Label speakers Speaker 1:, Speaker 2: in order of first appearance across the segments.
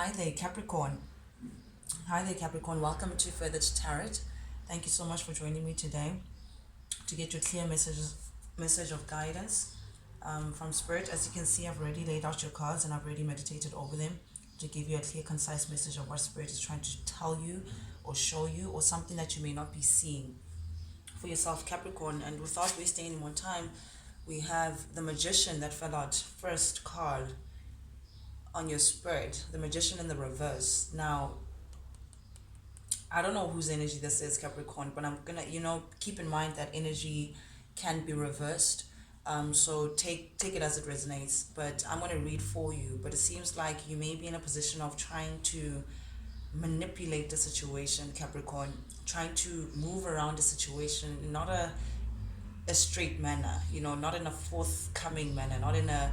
Speaker 1: Hi there, Capricorn. Hi there, Capricorn. Welcome to Further Tarot. Thank you so much for joining me today to get your clear message of guidance from Spirit. As you can see, I've already laid out your cards and I've already meditated over them to give you a clear, concise message of what Spirit is trying to tell you or show you, or something that you may not be seeing for yourself, Capricorn. And without wasting any more time, we have the Magician that fell out first card on your Spirit, the Magician in the reverse. Now, I don't know whose energy this is, Capricorn, but I'm gonna, keep in mind that energy can be reversed. So take it as it resonates. But I'm gonna read for you. But it seems like you may be in a position of trying to manipulate the situation, Capricorn, trying to move around the situation in not a straight manner, not in a forthcoming manner, not in a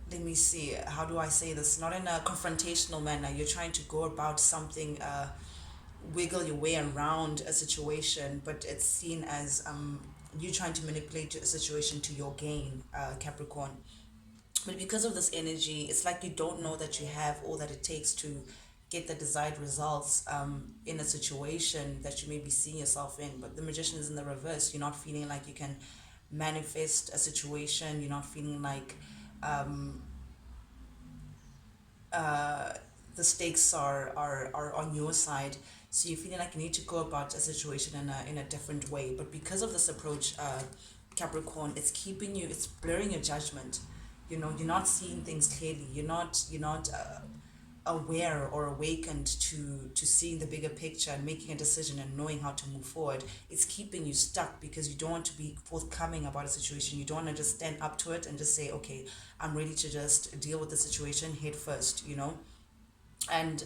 Speaker 1: let me see, how do I say this? Not in a confrontational manner. You're trying to go about something, wiggle your way around a situation, but it's seen as you trying to manipulate a situation to your gain, Capricorn. But because of this energy, it's like you don't know that you have all that it takes to get the desired results in a situation that you may be seeing yourself in. But the Magician is in the reverse. You're not feeling like you can manifest a situation. You're not feeling like um, the stakes are on your side. So you're feeling like you need to go about a situation in a different way. But because of this approach, Capricorn, it's blurring your judgment. You're not seeing things clearly. You're not aware or awakened to seeing the bigger picture and making a decision and knowing how to move forward. It's keeping you stuck because you don't want to be forthcoming about a situation. You don't want to just stand up to it and just say, okay, I'm ready to just deal with the situation head first. And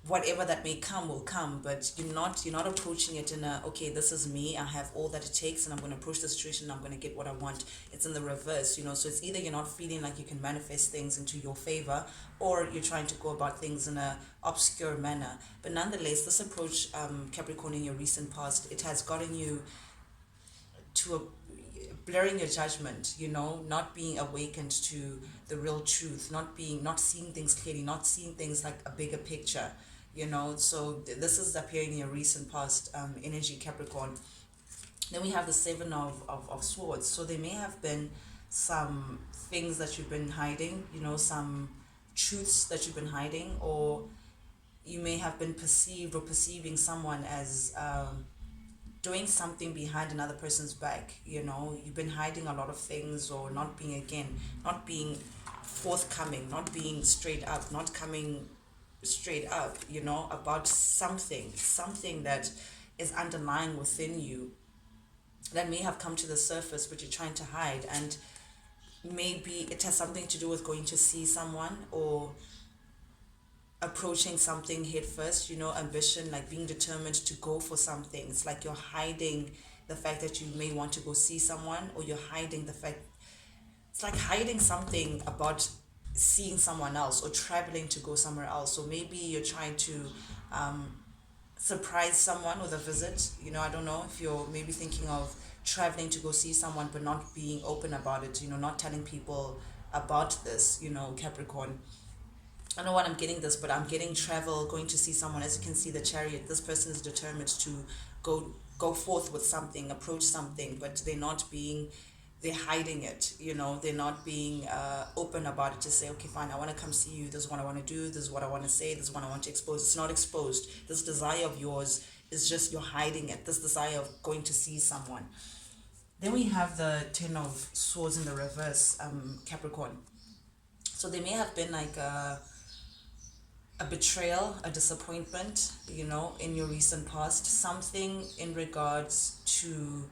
Speaker 1: whatever that may come will come, but you're not approaching it in a, okay, this is me, I have all that it takes and I'm going to approach the situation and I'm going to get what I want. It's in the reverse. So it's either you're not feeling like you can manifest things into your favor, or you're trying to go about things in a obscure manner. But nonetheless, this approach, Capricorn, in your recent past, it has gotten you to a blurring your judgment, not being awakened to the real truth, not seeing things clearly, not seeing things like a bigger picture. So this is appearing in your recent past energy, Capricorn. Then we have the Seven of Swords. So there may have been some things that you've been hiding, some truths that you've been hiding, or you may have been perceived or perceiving someone as doing something behind another person's back. You've been hiding a lot of things, or not being forthcoming, not being straight up, not coming straight up, about something that is underlying within you that may have come to the surface, but you're trying to hide. And maybe it has something to do with going to see someone, or approaching something head first, ambition, like being determined to go for something. It's like you're hiding the fact that you may want to go see someone, or you're hiding the fact, it's like hiding something about seeing someone else or traveling to go somewhere else. So maybe you're trying to surprise someone with a visit. I don't know if you're maybe thinking of traveling to go see someone, but not being open about it, not telling people about this, Capricorn. I don't know what I'm getting this, but I'm getting travel, going to see someone. As you can see, the Chariot, this person is determined to go forth with something, approach something, but they're hiding it. They're not being open about it to say, okay, fine, I want to come see you. This is what I want to do. This is what I want to say. This is what I want to expose. It's not exposed. This desire of yours is just you're hiding it. This desire of going to see someone. Then we have the Ten of Swords in the reverse, Capricorn. So they may have been like a betrayal, a disappointment, in your recent past, something in regards to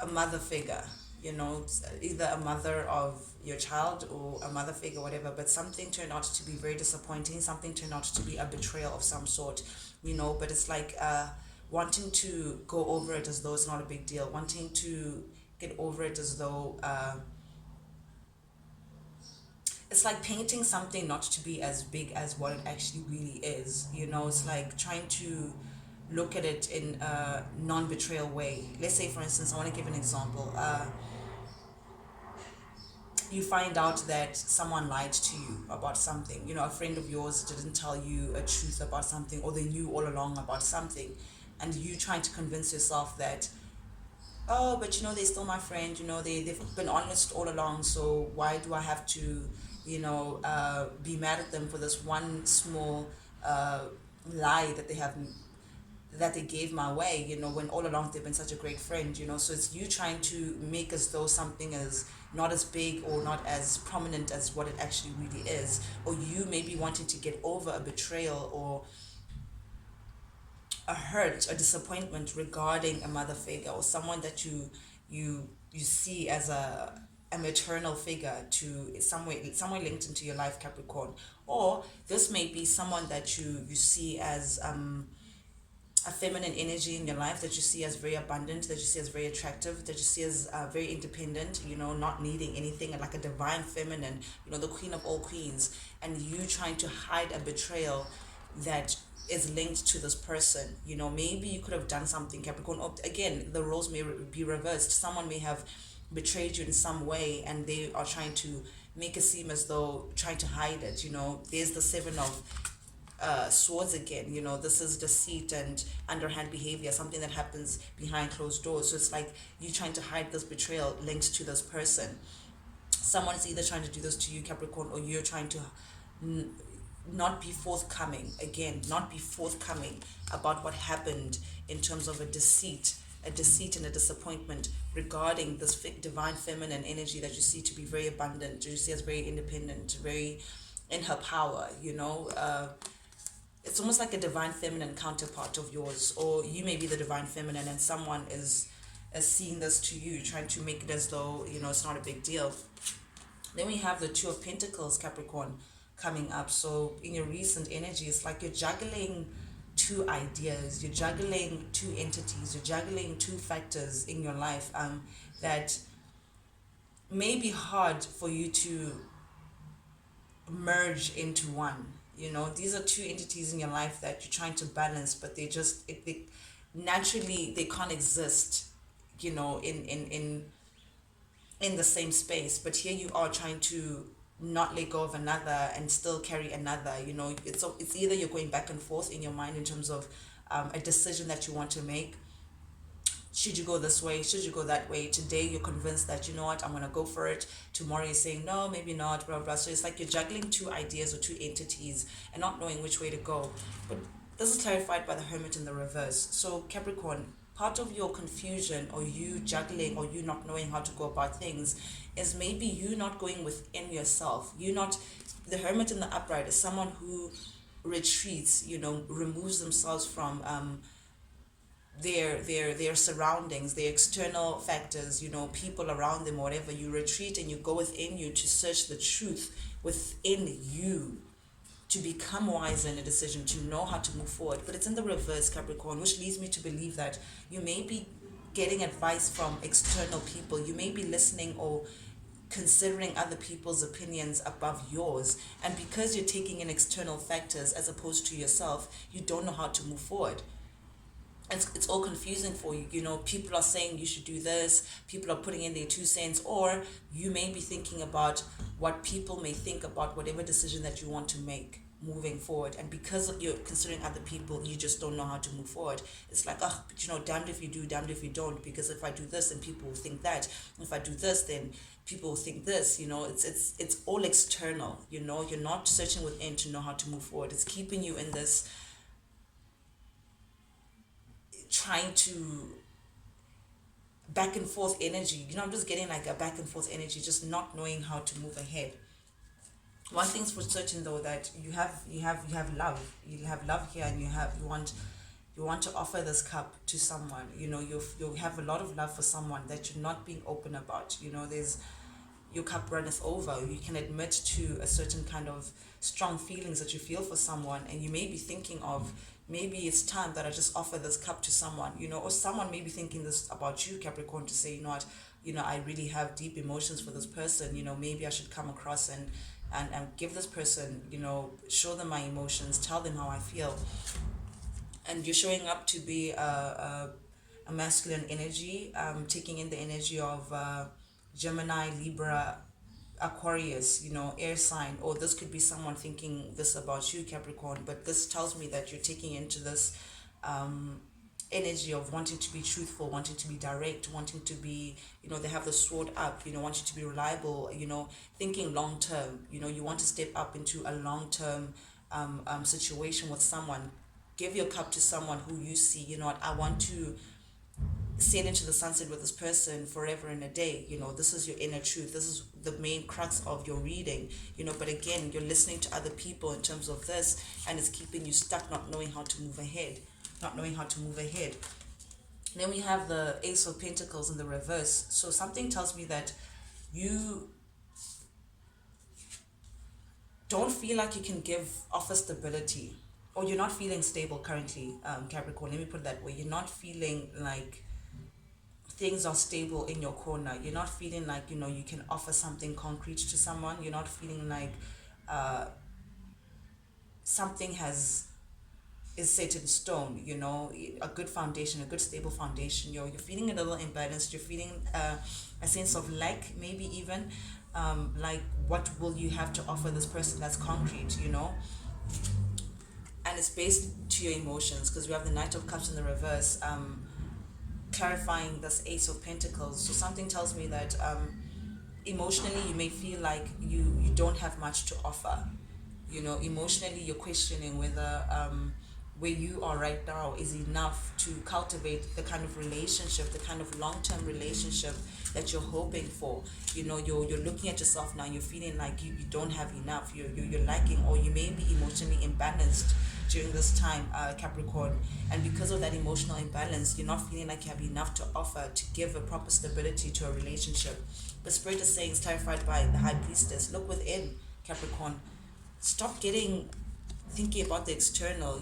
Speaker 1: a mother figure, either a mother of your child or a mother figure, whatever, but something turned out to be very disappointing, something turned out to be a betrayal of some sort, but it's like wanting to go over it as though it's not a big deal, wanting to get over it as though it's like painting something not to be as big as what it actually really is. It's like trying to look at it in a non-betrayal way. Let's say, for instance, I want to give an example. you find out that someone lied to you about something. You know, a friend of yours didn't tell you a truth about something, or they knew all along about something, and you trying to convince yourself that, oh, but you know, they're still my friend, you know, they've been honest all along, so why do I have to, be mad at them for this one small uh, lie that they gave my way, you know, when all along they've been such a great friend, you know. So it's you trying to make as though something is not as big or not as prominent as what it actually really is, or you maybe wanting to get over a betrayal or a hurt, a disappointment regarding a mother figure or someone that you see as a maternal figure to somewhere linked into your life, Capricorn. Or this may be someone that you see as a feminine energy in your life, that you see as very abundant, that you see as very attractive, that you see as very independent, you know, not needing anything, like a divine feminine, you know, the queen of all queens, and you trying to hide a betrayal that is linked to this person. You know, maybe you could have done something, Capricorn. Or again, the roles may be reversed. Someone may have betrayed you in some way, and they are trying to make it seem as though trying to hide it. You know, there's the seven of swords again. You know, this is deceit and underhand behavior, something that happens behind closed doors. So it's like you trying to hide this betrayal linked to this person. Someone is either trying to do this to you, Capricorn, or you're trying to n- not be forthcoming, again, not be forthcoming about what happened in terms of a deceit and a disappointment regarding this divine feminine energy that you see to be very abundant, you see as very independent, very in her power, you know. It's almost like a divine feminine counterpart of yours, or you may be the divine feminine and someone is seeing this to you, trying to make it as though, you know, it's not a big deal. Then we have the Two of Pentacles, Capricorn, coming up. So in your recent energy, it's like you're juggling two ideas, you're juggling two entities, you're juggling two factors in your life, that may be hard for you to merge into one. You know, these are two entities in your life that you're trying to balance, but they naturally they can't exist, you know, in the same space. But here you are trying to not let go of another and still carry another. You know, it's either you're going back and forth in your mind in terms of a decision that you want to make. Should you go this way, should you go that way? Today you're convinced that, you know what, I'm going to go for it. Tomorrow you're saying no, maybe not, blah blah. So it's like you're juggling two ideas or two entities and not knowing which way to go. But this is clarified by the Hermit in the reverse. So Capricorn, part of your confusion or you juggling or you not knowing how to go about things is maybe you not going within yourself. You not The Hermit in the upright is someone who retreats, you know, removes themselves from their surroundings, their external factors, you know, people around them, whatever. You retreat and you go within you to search the truth within you, to become wiser in a decision, to know how to move forward. But it's in the reverse, Capricorn, which leads me to believe that you may be getting advice from external people. You may be listening or considering other people's opinions above yours, and because you're taking in external factors as opposed to yourself, you don't know how to move forward. It's all confusing for you. You know, people are saying you should do this, people are putting in their 2 cents, or you may be thinking about what people may think about whatever decision that you want to make moving forward, and because of you're considering other people, you just don't know how to move forward. It's like, oh, but you know, damned if you do, damned if you don't, because if I do this, then people will think that. If I do this, then people will think this. You know, it's all external. You know, you're not searching within to know how to move forward. It's keeping you in this trying to back and forth energy. You know, I'm just getting like a back and forth energy, just not knowing how to move ahead. One thing's for certain though, that you have love. You have love here, and you want to offer this cup to someone. You know, you have a lot of love for someone that you're not being open about. You know, there's your cup runneth over. You can admit to a certain kind of strong feelings that you feel for someone, and you may be thinking of, maybe it's time that I just offer this cup to someone, you know, or someone may be thinking this about you, Capricorn, to say, you know what, I really have deep emotions for this person, you know, maybe I should come across and give this person, you know, show them my emotions, tell them how I feel. And you're showing up to be a masculine energy, taking in the energy of Gemini, Libra, Aquarius, air sign, or this could be someone thinking this about you, Capricorn, but this tells me that you're taking into this um, energy of wanting to be truthful, wanting to be direct, wanting to be, they have the sword up, wanting to be reliable, thinking long term, you want to step up into a long term situation with someone. Give your cup to someone who you see, what, I want to sail into the sunset with this person forever and a day. This is your inner truth. This is the main crux of your reading. But again, you're listening to other people in terms of this, and it's keeping you stuck, not knowing how to move ahead. Not knowing how to move ahead. Then we have the Ace of Pentacles in the reverse. So something tells me that you don't feel like you can offer stability, or you're not feeling stable currently, Capricorn. Let me put it that way. You're not feeling like things are stable in your corner. You're not feeling like, you can offer something concrete to someone. You're not feeling like something is set in stone, a good foundation, a good stable foundation. You're feeling a little imbalanced. You're feeling a sense of lack, maybe even like, what will you have to offer this person that's concrete, and it's based to your emotions, because we have the Knight of Cups in the reverse, clarifying this Ace of Pentacles. So something tells me that emotionally you may feel like you don't have much to offer. Emotionally you're questioning whether where you are right now is enough to cultivate the kind of relationship, the kind of long-term relationship that you're hoping for. You're looking at yourself now, you're feeling like you don't have enough, you're lacking, or you may be emotionally imbalanced during this time, Capricorn. And because of that emotional imbalance, you're not feeling like you have enough to offer to give a proper stability to a relationship. The Spirit is saying, it's clarified by the High Priestess, look within, Capricorn. Stop thinking about the external,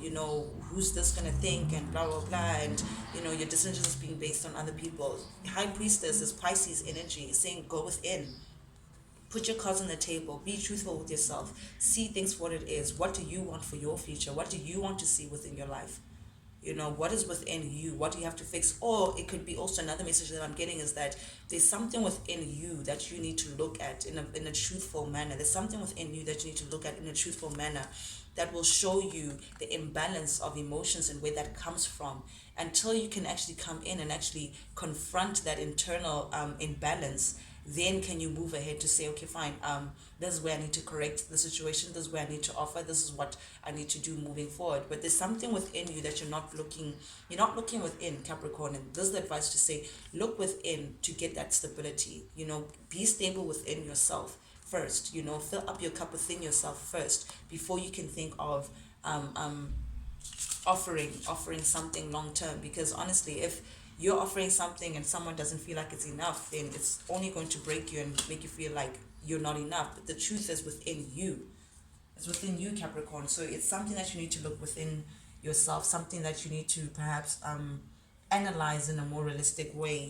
Speaker 1: who's this gonna think, and blah blah blah, and your decisions is being based on other people. High Priestess is Pisces energy, saying go within, put your cards on the table, be truthful with yourself, see things for what it is. What do you want for your future? What do you want to see within your life? What is within you? What do you have to fix? Or it could be also, another message that I'm getting is that there's something within you that you need to look at in a truthful manner. There's something within you that you need to look at in a truthful manner that will show you the imbalance of emotions and where that comes from, until you can actually come in and actually confront that internal imbalance. Then can you move ahead to say, okay, fine, this is where I need to correct the situation, this is where I need to offer, this is what I need to do moving forward. But there's something within you that you're not looking within, Capricorn. And this is the advice to say, look within to get that stability. Be stable within yourself first. Fill up your cup within yourself first before you can think of offering something long term. Because honestly, if you're offering something and someone doesn't feel like it's enough, then it's only going to break you and make you feel like you're not enough. But the truth is within you. It's within you, Capricorn. So it's something that you need to look within yourself, something that you need to perhaps analyze in a more realistic way.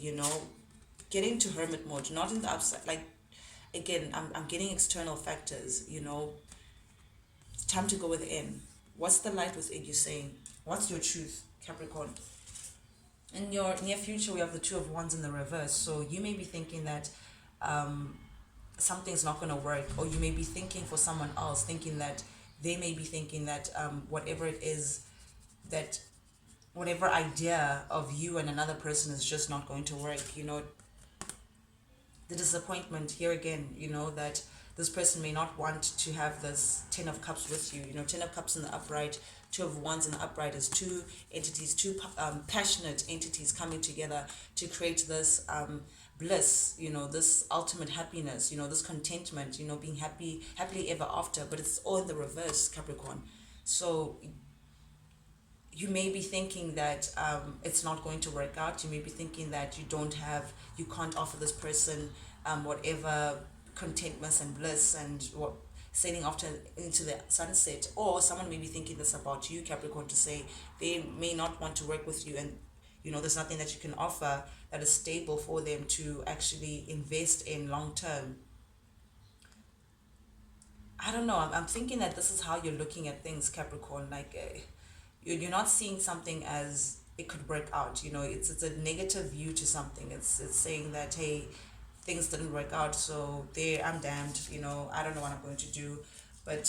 Speaker 1: Get into hermit mode, not in the upside. Like, again, I'm getting external factors. Time to go within. What's the light within you saying? What's your truth, Capricorn? In your near future, we have the Two of Wands in the reverse. So you may be thinking that something's not going to work, or you may be thinking for someone else, thinking that they may be thinking that whatever it is, that whatever idea of you and another person is just not going to work. The disappointment here again, that this person may not want to have this Ten of Cups with you. Ten of Cups in the upright, Two of Wands in the upright is two entities, two passionate entities coming together to create this bliss, this ultimate happiness, this contentment, being happily ever after. But it's all in the reverse, Capricorn. So you may be thinking that it's not going to work out. You may be thinking that you can't offer this person whatever contentment and bliss and what sailing off into the sunset. Or someone may be thinking this about you, Capricorn, to say they may not want to work with you, and there's nothing that you can offer that is stable for them to actually invest in long term. I don't know. I'm thinking that this is how you're looking at things, Capricorn. Like you're not seeing something as it could work out. It's a negative view to something. It's saying that, hey, things didn't work out, so there, I'm damned, I don't know what I'm going to do. But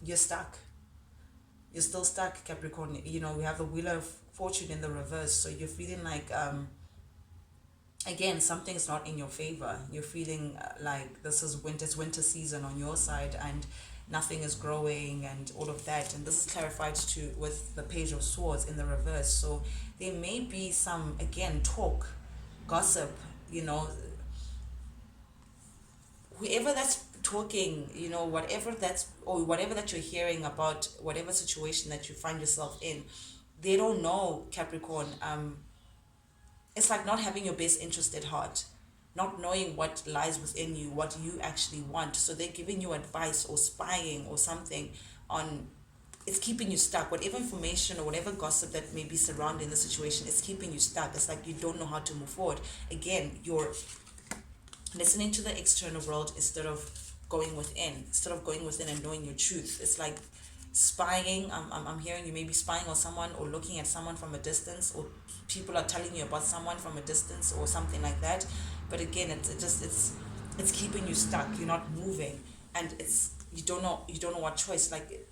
Speaker 1: you're stuck. You're still stuck, Capricorn. We have the Wheel of Fortune in the reverse, so you're feeling like, again, something's not in your favor. You're feeling like it's winter season on your side, and nothing is growing and all of that. And this is clarified too with the Page of Swords in the reverse. So there may be some, again, talk, gossip, whoever that's talking, whatever that you're hearing about whatever situation that you find yourself in, they don't know, Capricorn. It's like not having your best interest at heart, not knowing what lies within you, what you actually want. So they're giving you advice or spying or something on. It's keeping you stuck. Whatever information or whatever gossip that may be surrounding the situation is keeping you stuck. It's like you don't know how to move forward. Again, you're listening to the external world instead of going within and knowing your truth. It's like spying. I'm hearing you may be spying on someone or looking at someone from a distance, or people are telling you about someone from a distance or something like that. But again, it's keeping you stuck. You're not moving, and you don't know what choice. Like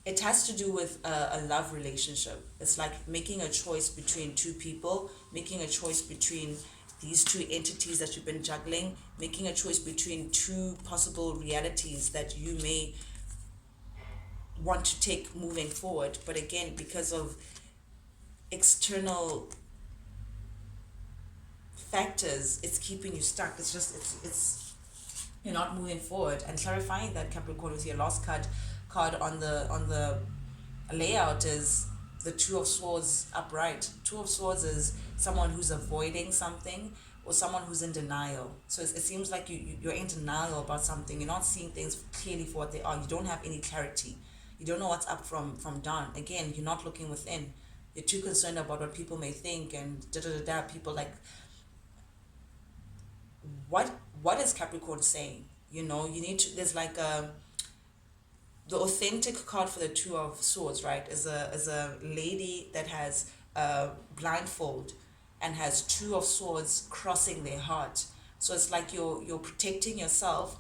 Speaker 1: it has to do with a love relationship. It's like making a choice between two people, making a choice between these two entities that you've been juggling, making a choice between two possible realities that you may want to take moving forward. But again, because of external factors, it's keeping you stuck. It's you're not moving forward. And clarifying that, Capricorn, with your last card on the layout is the Two of Swords upright. Two of Swords is someone who's avoiding something or someone who's in denial. So it seems like you're in denial about something. You're not seeing things clearly for what they are. You don't have any clarity. You don't know what's up from down. Again, you're not looking within. You're too concerned about what people may think and da-da-da-da. People like, what is Capricorn saying? You need to, there's like the authentic card for the Two of Swords, right, is a lady that has a blindfold and has Two of Swords crossing their heart. So it's like you're protecting yourself,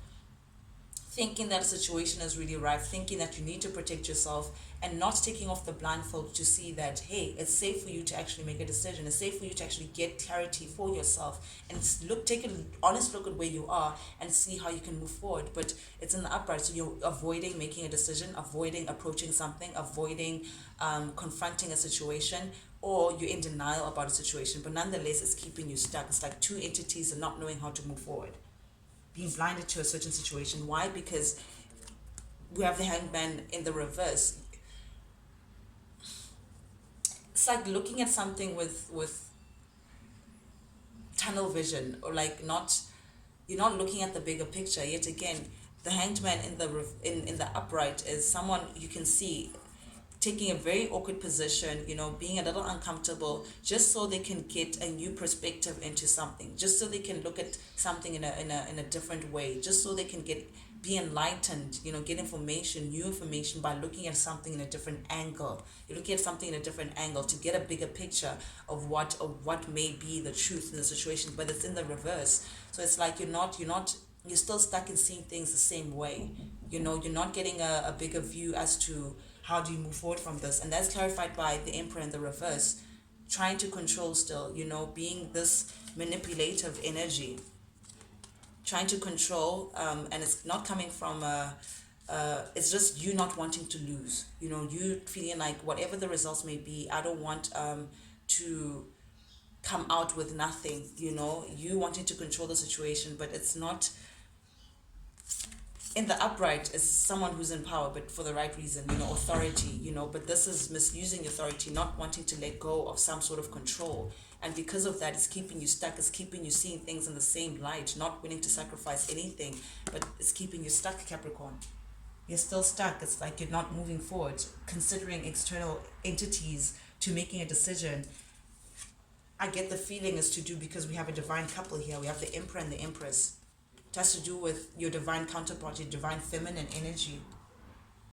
Speaker 1: thinking that a situation is really ripe, thinking that you need to protect yourself, and not taking off the blindfold to see that, hey, it's safe for you to actually make a decision. It's safe for you to actually get clarity for yourself and take an honest look at where you are and see how you can move forward. But it's in the upright, so you're avoiding making a decision, avoiding approaching something, avoiding confronting a situation, or you're in denial about a situation. But nonetheless, it's keeping you stuck. It's like two entities and not knowing how to move forward, being blinded to a certain situation. Why? Because we have the Hangman in the reverse. It's like looking at something with tunnel vision, or like you're not looking at the bigger picture. Yet again, the Hanged Man in the upright is someone you can see taking a very awkward position, being a little uncomfortable, just so they can get a new perspective into something, just so they can look at something in a different way, just so they can be enlightened, get new information by looking at something in a different angle. You're looking at something in a different angle to get a bigger picture of what may be the truth in the situation, but it's in the reverse. So it's like you're still stuck in seeing things the same way. You're not getting a bigger view as to how do you move forward from this. And that's clarified by the Emperor in the reverse, trying to control still, being this manipulative energy, trying to control, and it's not coming from it's just you not wanting to lose, you feeling like whatever the results may be, I don't want to come out with nothing, you wanting to control the situation. But it's not in the upright. Is someone who's in power, but for the right reason, authority, but this is misusing authority, not wanting to let go of some sort of control. And because of that, it's keeping you stuck. It's keeping you seeing things in the same light, not willing to sacrifice anything, but it's keeping you stuck, Capricorn. You're still stuck. It's like you're not moving forward, considering external entities to making a decision. I get the feeling is to do, because we have a divine couple here. We have the Emperor and the Empress. It has to do with your divine counterpart, your divine feminine energy.